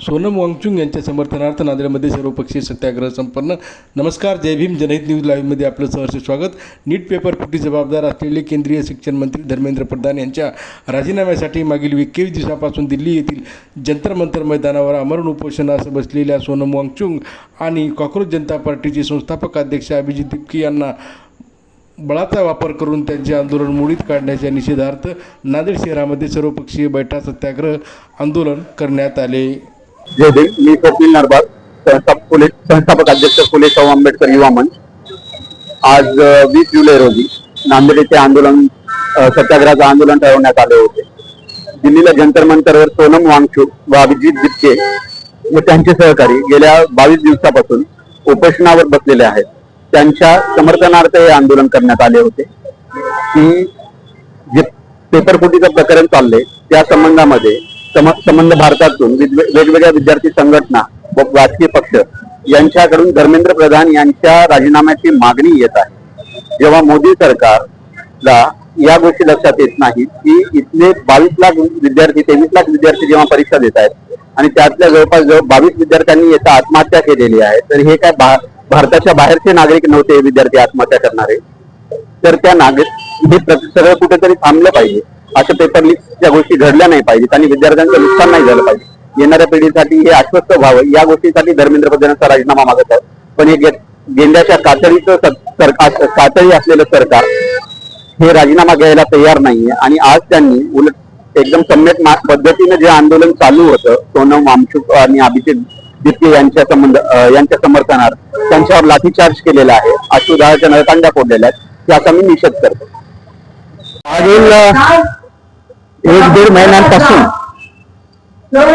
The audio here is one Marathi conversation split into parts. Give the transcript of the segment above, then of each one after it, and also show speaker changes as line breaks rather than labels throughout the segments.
सोनम वांगचुक यांच्या समर्थनार्थ नांदेडमध्ये सर्वपक्षीय सत्याग्रह संपन्न। नमस्कार, जय भीम, जनहित न्यूज लाईव्हमध्ये आपलं सहर्ष स्वागत। नीट पेपर फुटी जबाबदार असलेले केंद्रीय शिक्षण मंत्री धर्मेंद्र प्रधान यांच्या राजीनाम्यासाठी मागील 21 दिवसापासून दिल्ली येथील जंतर मंतर मैदानावर आमरण उपोषणास बसलेल्या सोनम वांगचुक आणि कॉक्रोच जनता पार्टीचे संस्थापक अध्यक्ष अभिजित दिपके यांना बळाचा वापर करून त्यांचे आंदोलन मोडीत काढण्याच्या निषेधार्थ नांदेड शहरामध्ये सर्वपक्षीय बैठा सत्याग्रह आंदोलन करण्यात आले।
जय भीम, मी स्वप्नील नरबार, संस्थापक अध्यक्ष फुले शाहू आंबेडकर युवा मंच। आज 20 जुलै रोजी नांदेड येथे आंदोलन सत्याग्रहाचं आंदोलन ठरवण्यात आले होते। दिल्लीला जंतर मंतरवर सोनम वांगचुक व अभिजित दिपके व त्यांचे सहकारी गेल्या 22 दिवसापासून उपोषणावर बसलेले आहेत। त्यांच्या समर्थनार्थ हे आंदोलन करण्यात आले होते की जे पेपरफुटीचं प्रकरण चालले त्या संबंधामध्ये संबंध भारतातून वेगवेगळ्या विद्यार्थी संघटना व राजकीय पक्ष यांच्याकडून धर्मेंद्र प्रधान यांच्या राजीनाम्याची मागणी येत आहे। जेव्हा मोदी सरकारला या गोष्टी लक्षात येत नाही की इथले 22 लाख विद्यार्थी 23 लाख विद्यार्थी जेव्हा परीक्षा देत आहेत आणि त्यातल्या जवळपास 22 विद्यार्थ्यांनी याचा आत्महत्या केलेली आहे, तर हे काय भारताच्या बाहेरचे नागरिक नव्हते विद्यार्थी आत्महत्या करणारे, तर त्या हे सगळं कुठेतरी थांबलं पाहिजे। असं पेपर लीकच्या गोष्टी घडल्या नाही पाहिजेत आणि विद्यार्थ्यांचं नुकसान नाही झालं पाहिजे। येणाऱ्या पिढीसाठी हे आश्वस्त व्हावं या गोष्टीसाठी धर्मेंद्र प्रधानांचा राजीनामा मागत आहे। पण हे गेंड्याच्या कातळी असलेलं सरकार हे राजीनामा घ्यायला तयार नाहीये आणि आज त्यांनी उलट एकदम सम्यक पद्धतीने जे आंदोलन चालू होतं सोनम वांगचुक आणि अभिजित दिपके यांच्या समर्थनार्थ त्यांच्यावर लाठीचार्ज केलेला आहे, अश्रुधाराच्या नळकांड्या फोडलेल्या आहेत, त्याचा मी निषेध करतो। मागील 1-1.5 महिन्यांपासून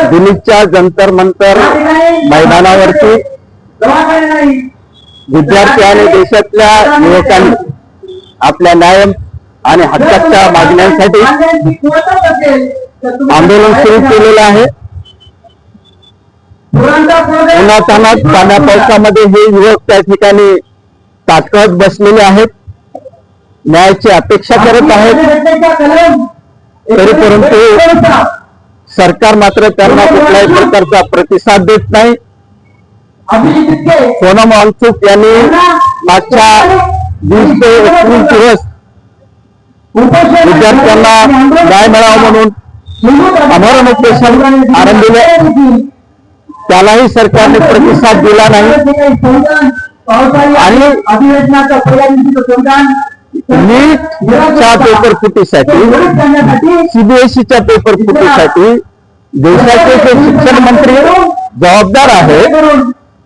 दिल्लीच्या जंतर मंतर मैदानावरती विद्यार्थी आणि देशातल्या युवकांनी आपल्या न्याय आणि हक्काच्या मागण्यांसाठी आंदोलन सुरू केलेलं आहे। उन्हातान्हात पाण्या पावसामध्ये हे युवक त्या ठिकाणी ताटकळत बसलेले आहेत, न्यायाची अपेक्षा करत आहेत, तरी परंतु सरकार मात्र त्यांना कुठल्याही प्रकारचा प्रतिसाद देत नाही। सोनम वांगचुक यांनी मागच्या 20 ते 21 दिवस विद्यार्थ्यांना न्याय मिळावा म्हणून आमरण उपोषण आरंभिले, त्यालाही सरकारने प्रतिसाद दिला नाही आणि नीटच्या पेपर फुटीसाठी सीबीएसईच्या पेपर फुटीसाठी देशाचे जे शिक्षण मंत्री जबाबदार आहेत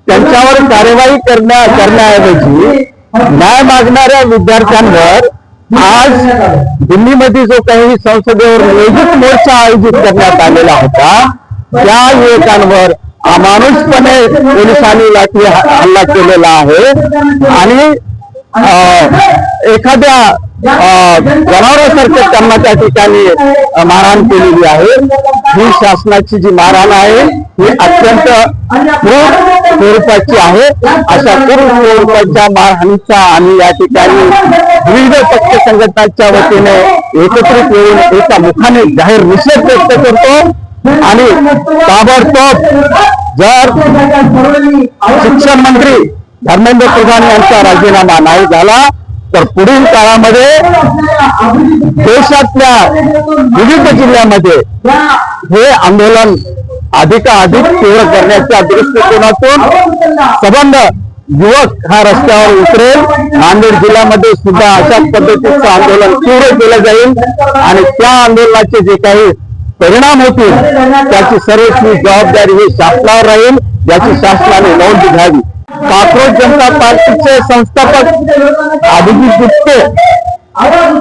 त्यांच्यावर कार्यवाही करण्याऐवजी न्याय मागणाऱ्या विद्यार्थ्यांवर आज दिल्लीमध्ये जो काही संसदेवर नियोजित मोर्चा आयोजित करण्यात आलेला होता त्या युवकांवर अमानुषपणे पोलिसांनी लाठी हल्ला केलेला आहे आणि एखाद्या जनावरासारखं त्यांना त्या ठिकाणी मारहाण केलेली आहे। ही शासनाची जी मारहाण आहे ही अत्यंत क्रूर स्वरूपाची आहे। अशा क्रूर स्वरूपाच्या मारहाणीचा आम्ही या ठिकाणी विविध पक्ष संघटनांच्या वतीने एकत्रित येऊन एका मुखाने जाहीर निषेध व्यक्त करतो आणि ताबडतोब जर शिक्षण मंत्री धर्मेंद्र प्रधान यांचा राजीनामा नाही झाला तर पुढील काळामध्ये देशातल्या विविध जिल्ह्यामध्ये हे आंदोलन अधिकाधिक तीव्र करण्याच्या दृष्टिकोनातून सबंध युवक हा रस्त्यावर उतरेल। नांदेड जिल्ह्यामध्ये सुद्धा अशाच पद्धतीचं आंदोलन तीव्र केलं जाईल आणि त्या आंदोलनाचे जे काही परिणाम होतील त्याची सर्वस्वी जबाबदारी ही शासनावर राहील, याची शासनाने नोंद घ्यावी। कॉक्रोच जनता पार्टीचे संस्थापक अभिजित दिपके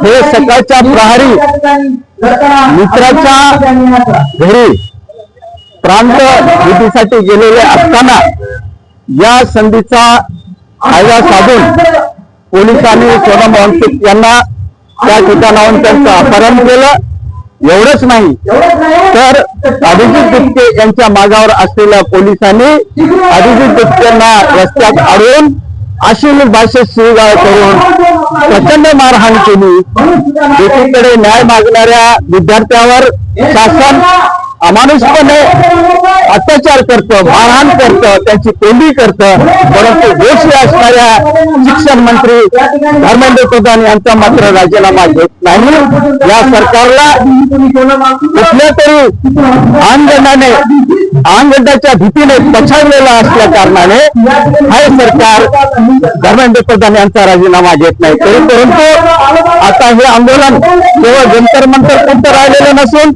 हे सकाळच्या प्रहरी मित्राच्या घरी प्रांत भेटीसाठी गेलेले असताना या संधीचा फायदा साधून पोलिसांनी सोनम वांगचुक यांना त्या ठिकाणाहून त्यांचं अपहरण केलं। एवढंच नाही तर अभिजित दिपके यांच्या मागावर असलेल्या पोलिसांनी अभिजित दिपकेंना रस्त्यात अडवून अश्लील भाषेत शिवीगाळ करून प्रचंड मारहाण केली। एकीकडे न्याय मागणाऱ्या विद्यार्थ्यावर शासन अमानुषपणे अत्याचार करतं, मारहाण करतं, त्यांची कोंडी करतं. परंतु दोषी असणाऱ्या शिक्षण मंत्री धर्मेंद्र प्रधान यांचा मात्र राजीनामा घेत नाही. या सरकारला कुठल्या तरी आंगणाच्या भीतीने पछाडलेला असल्या कारणाने हे सरकार धर्मेंद्र प्रधान यांचा राजीनामा घेत नाही. परंतु आता हे आंदोलन केवळ जंतर मंतर पुरतं राहिलेलं नसून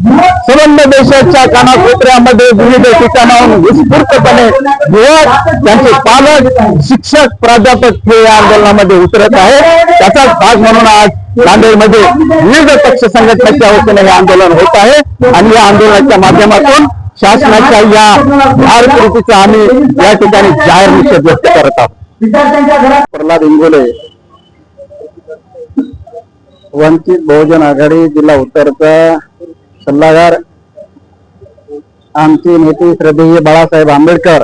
संबंध देशाच्या कानाकोपऱ्यामध्ये विविध ठिकाणाहून विस्फूर्तपणे युवक, त्यांचे पालक, शिक्षक, प्राध्यापक हे या आंदोलनामध्ये उतरत आहे. त्याचाच भाग म्हणून आज नांदेडमध्ये विविध पक्ष संघटनेच्या वतीने हे आंदोलन होत आहे आणि या आंदोलनाच्या माध्यमातून शासनाच्या या भारकृतीचा आम्ही या ठिकाणी जाहीर निषेध व्यक्त करत आहोत. प्रल्हाद इंगोले, वंचित बहुजन आघाडी जिल्हा उत्तरचा सल्लागार, आमचे नेते श्रद्धेय बाळासाहेब आंबेडकर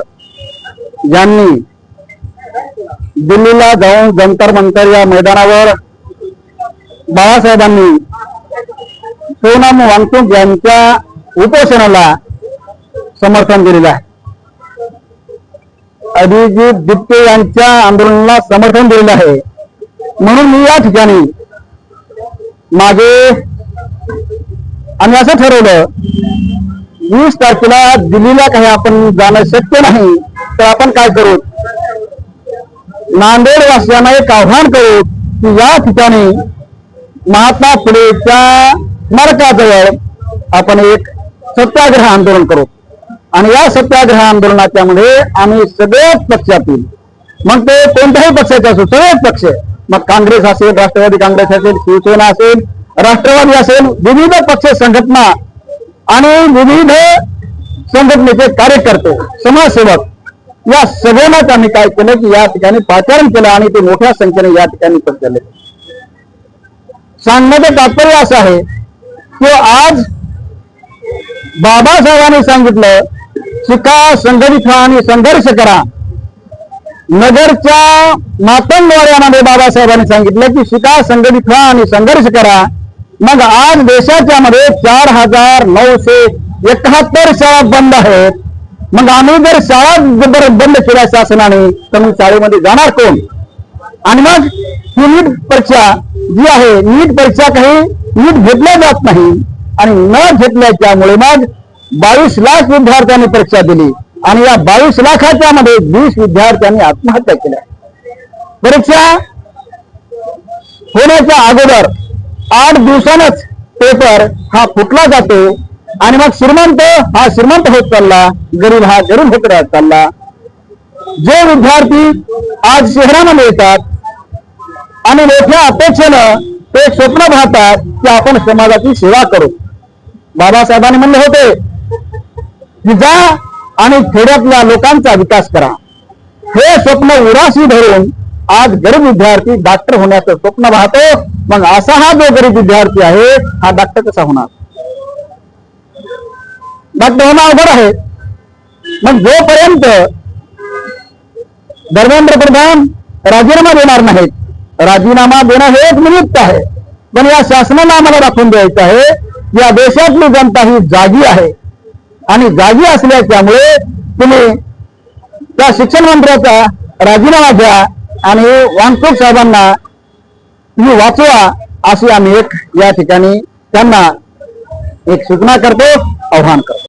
यांनी दिल्लीला जाऊन जंतर मंतर या मैदानावर बाळासाहेबांनी सोनम वांगचुक यांच्या उपोषणाला समर्थन दिलेलं आहे. अभिजित दिप्ते यांच्या आंदोलनाला समर्थन दिलेलं आहे. म्हणून मी या ठिकाणी मागे आम्ही असं ठरवलं, 20 तारखेला दिल्लीला काही आपण जाणं शक्य नाही, तर आपण काय करू, नांदेड वासियांना एक आव्हान करू की या ठिकाणी महात्मा फुलेच्या स्मारकाजवळ आपण एक सत्याग्रह आंदोलन करू. आणि या सत्याग्रह आंदोलनाच्या मध्ये आम्ही सगळ्याच पक्षातील, मग ते कोणत्याही पक्षाचे असो, सगळेच पक्ष, मग काँग्रेस असेल, राष्ट्रवादी काँग्रेस असेल, शिवसेना असेल, राष्ट्रवादी असेल, विविध पक्ष संघटना आणि विविध संघटनेचे कार्यकर्ते, समाजसेवक, या सगळ्यांनाच आम्ही काय केलं की या ठिकाणी पाचारण केलं आणि ते मोठ्या संख्येने या ठिकाणी उपस्थित झाले. सांगण्याचं तात्पर्य असं आहे की आज बाबासाहेबांनी सांगितलं, शिका, संघटित व्हा आणि संघर्ष करा. नगरच्या मातंगवाड्यामध्ये बाबासाहेबांनी सांगितलं की शिका, संघटित व्हा आणि संघर्ष करा. मग आज देशाच्या मध्ये 4,971 शाळा बंद आहेत. मग आम्ही जर शाळा बंद केल्या शासनाने, तर मग शाळेमध्ये जाणार कोण? आणि मग ही नीट परीक्षा जी आहे, नीट परीक्षा काही नीट घेतल्या जात नाही आणि न घेतल्याच्यामुळे मग 22 लाख विद्यार्थ्यांनी परीक्षा दिली आणि या 22 लाखाच्या मध्ये 20 विद्यार्थ्यांनी आत्महत्या केल्या. परीक्षा होण्याच्या अगोदर 8 दिवसांच पेपर हा फुटला जातो आणि मग श्रीमंत हा श्रीमंत होत चालला, गरीब हा गरीब होत राहत चालला. जे विद्यार्थी आज शहरामध्ये येतात आणि मोठ्या अपेक्षेनं ते स्वप्न पाहतात की आपण समाजाची सेवा करू. बाबासाहेबांनी म्हणले होते की जा आणि खेड्यातल्या लोकांचा विकास करा. हे स्वप्न उराशी धरून आज गरीब विद्यार्थी डॉक्टर होण्याचं स्वप्न पाहतो. मग असा हा जो गरीब विद्यार्थी आहे हा डॉक्टर कसा होणार? डॉक्टर होणं अवघड आहे. मग जोपर्यंत धर्मेंद्र प्रधान राजीनामा देणार नाहीत, राजीनामा देणं हे एक निमित्त आहे, पण या शासनाला आम्हाला दाखवून द्यायचं आहे या देशातली जनता ही जागी आहे आणि जागी असल्याच्यामुळे तुम्ही त्या शिक्षण मंत्र्याचा राजीनामा द्या आणि वांगचुक साहेबांना तुम्ही वाचवा, अशी आम्ही एक या ठिकाणी त्यांना एक सूचना करतो, आव्हान करतो.